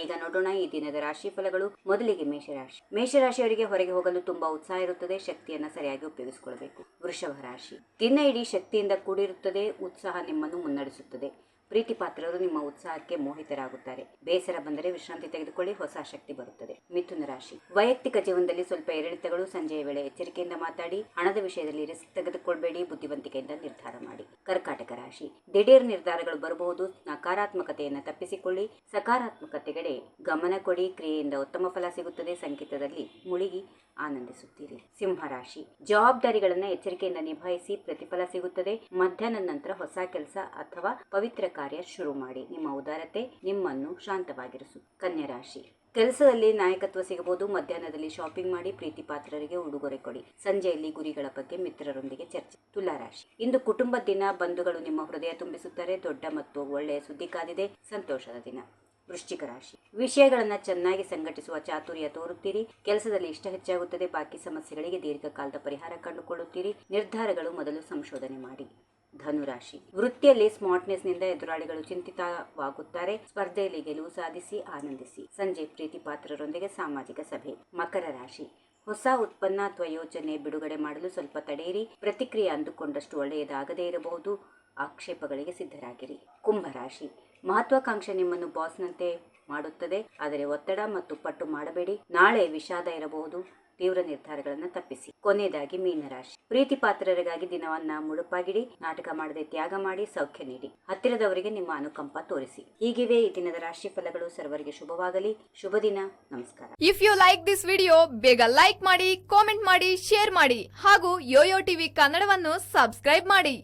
ಈಗ ನೋಡೋಣ ಈ ದಿನದ ರಾಶಿ ಫಲಗಳು. ಮೊದಲಿಗೆ ಮೇಷರಾಶಿಯವರಿಗೆ ಹೊರಗೆ ಹೋಗಲು ತುಂಬಾ ಉತ್ಸಾಹ ಇರುತ್ತದೆ. ಶಕ್ತಿಯನ್ನ ಸರಿಯಾಗಿ ಉಪಯೋಗಿಸಿಕೊಳ್ಳಬೇಕು. ವೃಷಭ ರಾಶಿ, ದಿನ ಇಡೀ ಶಕ್ತಿಯಿಂದ ಕೂಡಿರುತ್ತದೆ. ಉತ್ಸಾಹ ನಿಮ್ಮನ್ನು ಮುನ್ನಡೆಸುತ್ತದೆ. ಪ್ರೀತಿ ಪಾತ್ರರು ನಿಮ್ಮ ಉತ್ಸಾಹಕ್ಕೆ ಮೋಹಿತರಾಗುತ್ತಾರೆ. ಬೇಸರ ಬಂದರೆ ವಿಶ್ರಾಂತಿ ತೆಗೆದುಕೊಳ್ಳಿ, ಹೊಸ ಶಕ್ತಿ ಬರುತ್ತದೆ. ಮಿಥುನ ರಾಶಿ, ವೈಯಕ್ತಿಕ ಜೀವನದಲ್ಲಿ ಸ್ವಲ್ಪ ಏರಿಳಿತಗಳು. ಸಂಜೆಯ ವೇಳೆ ಎಚ್ಚರಿಕೆಯಿಂದ ಮಾತಾಡಿ. ಹಣದ ವಿಷಯದಲ್ಲಿ ರಿಸ್ಕ್ ತೆಗೆದುಕೊಳ್ಬೇಡಿ. ಬುದ್ಧಿವಂತಿಕೆಯಿಂದ ನಿರ್ಧಾರ ಮಾಡಿ. ಕರ್ಕಾಟಕ ರಾಶಿ, ದಿಢೀರ್ ನಿರ್ಧಾರಗಳು ಬರಬಹುದು. ನಕಾರಾತ್ಮಕತೆಯನ್ನು ತಪ್ಪಿಸಿಕೊಳ್ಳಿ. ಸಕಾರಾತ್ಮಕತೆಗಡೆ ಗಮನ ಕೊಡಿ. ಕ್ರಿಯೆಯಿಂದ ಉತ್ತಮ ಫಲ ಸಿಗುತ್ತದೆ. ಸಂಗೀತದಲ್ಲಿ ಮುಳುಗಿ ಆನಂದಿಸುತ್ತೀರಿ. ಸಿಂಹ ರಾಶಿ, ಜವಾಬ್ದಾರಿಗಳನ್ನು ಎಚ್ಚರಿಕೆಯಿಂದ ನಿಭಾಯಿಸಿ. ಪ್ರತಿಫಲ ಸಿಗುತ್ತದೆ. ಮಧ್ಯಾಹ್ನದ ನಂತರ ಹೊಸ ಕೆಲಸ ಅಥವಾ ಪವಿತ್ರ ಕಾರ್ಯ ಶುರು ಮಾಡಿ. ನಿಮ್ಮ ಉದಾರತೆ ನಿಮ್ಮನ್ನು ಶಾಂತವಾಗಿರಿಸು. ಕನ್ಯಾ ರಾಶಿ, ಕೆಲಸದಲ್ಲಿ ನಾಯಕತ್ವ ಸಿಗಬಹುದು. ಮಧ್ಯಾಹ್ನದಲ್ಲಿ ಶಾಪಿಂಗ್ ಮಾಡಿ. ಪ್ರೀತಿ ಪಾತ್ರರಿಗೆ ಉಡುಗೊರೆ ಕೊಡಿ. ಸಂಜೆಯಲ್ಲಿ ಗುರಿಗಳ ಬಗ್ಗೆ ಮಿತ್ರರೊಂದಿಗೆ ಚರ್ಚೆ. ತುಲಾ ರಾಶಿ, ಇಂದು ಕುಟುಂಬದ ದಿನ. ಬಂಧುಗಳು ನಿಮ್ಮ ಹೃದಯ ತುಂಬಿಸುತ್ತಾರೆ. ದೊಡ್ಡ ಮತ್ತು ಒಳ್ಳೆಯ ಸುದ್ದಿ ಕಾದಿದೆ. ಸಂತೋಷದ ದಿನ. ವೃಶ್ಚಿಕ ರಾಶಿ, ವಿಷಯಗಳನ್ನು ಚೆನ್ನಾಗಿ ಸಂಘಟಿಸುವ ಚಾತುರ್ಯ ತೋರುತ್ತೀರಿ. ಕೆಲಸದಲ್ಲಿ ಇಷ್ಟ ಹೆಚ್ಚಾಗುತ್ತದೆ. ಬಾಕಿ ಸಮಸ್ಯೆಗಳಿಗೆ ದೀರ್ಘಕಾಲದ ಪರಿಹಾರ ಕಂಡುಕೊಳ್ಳುತ್ತೀರಿ. ನಿರ್ಧಾರಗಳು ಮೊದಲು ಸಂಶೋಧನೆ ಮಾಡಿ. ಧನುರಾಶಿ, ವೃತ್ತಿಯಲ್ಲಿ ಸ್ಮಾರ್ಟ್ನೆಸ್ನಿಂದ ಎದುರಾಳಿಗಳು ಚಿಂತಿತವಾಗುತ್ತಾರೆ. ಸ್ಪರ್ಧೆಯಲ್ಲಿ ಗೆಲುವು ಸಾಧಿಸಿ ಆನಂದಿಸಿ. ಸಂಜೆ ಪ್ರೀತಿ ಪಾತ್ರರೊಂದಿಗೆ ಸಾಮಾಜಿಕ ಸಭೆ. ಮಕರ ರಾಶಿ, ಹೊಸ ಉತ್ಪನ್ನ ಅಥವಾ ಯೋಜನೆ ಬಿಡುಗಡೆ ಮಾಡಲು ಸ್ವಲ್ಪ ತಡೆಯಿರಿ. ಪ್ರತಿಕ್ರಿಯೆ ಅಂದುಕೊಂಡಷ್ಟು ಒಳ್ಳೆಯದಾಗದೇ ಇರಬಹುದು. ಆಕ್ಷೇಪಗಳಿಗೆ ಸಿದ್ಧರಾಗಿರಿ. ಕುಂಭರಾಶಿ, ಮಹತ್ವಾಕಾಂಕ್ಷೆ ನಿಮ್ಮನ್ನು ಬಾಸ್ನಂತೆ ಮಾಡುತ್ತದೆ. ಆದರೆ ಒತ್ತಡ ಮತ್ತು ಪಟ್ಟು ಮಾಡಬೇಡಿ. ನಾಳೆ ವಿಷಾದ ಇರಬಹುದು. ತೀವ್ರ ನಿರ್ಧಾರಗಳನ್ನು ತಪ್ಪಿಸಿ. ಕೊನೆಯದಾಗಿ ಮೀನರಾಶಿ, ಪ್ರೀತಿ ಪಾತ್ರರಿಗಾಗಿ ದಿನವನ್ನ ಮುಡುಪಾಗಿಡಿ. ನಾಟಕ ಮಾಡದೆ ತ್ಯಾಗ ಮಾಡಿ. ಸೌಖ್ಯ ನೀಡಿ. ಹತ್ತಿರದವರಿಗೆ ನಿಮ್ಮ ಅನುಕಂಪ ತೋರಿಸಿ. ಹೀಗಿವೆ ಈ ದಿನದ ರಾಶಿ ಫಲಗಳು. ಸರ್ವರಿಗೆ ಶುಭವಾಗಲಿ. ಶುಭ ದಿನ. ನಮಸ್ಕಾರ. If you like this video, ಬೇಗ ಲೈಕ್ ಮಾಡಿ, ಕಾಮೆಂಟ್ ಮಾಡಿ, ಶೇರ್ ಮಾಡಿ ಹಾಗೂ ಯೋಯೋ ಟಿವಿ ಕನ್ನಡವನ್ನು ಸಬ್ಸ್ಕ್ರೈಬ್ ಮಾಡಿ.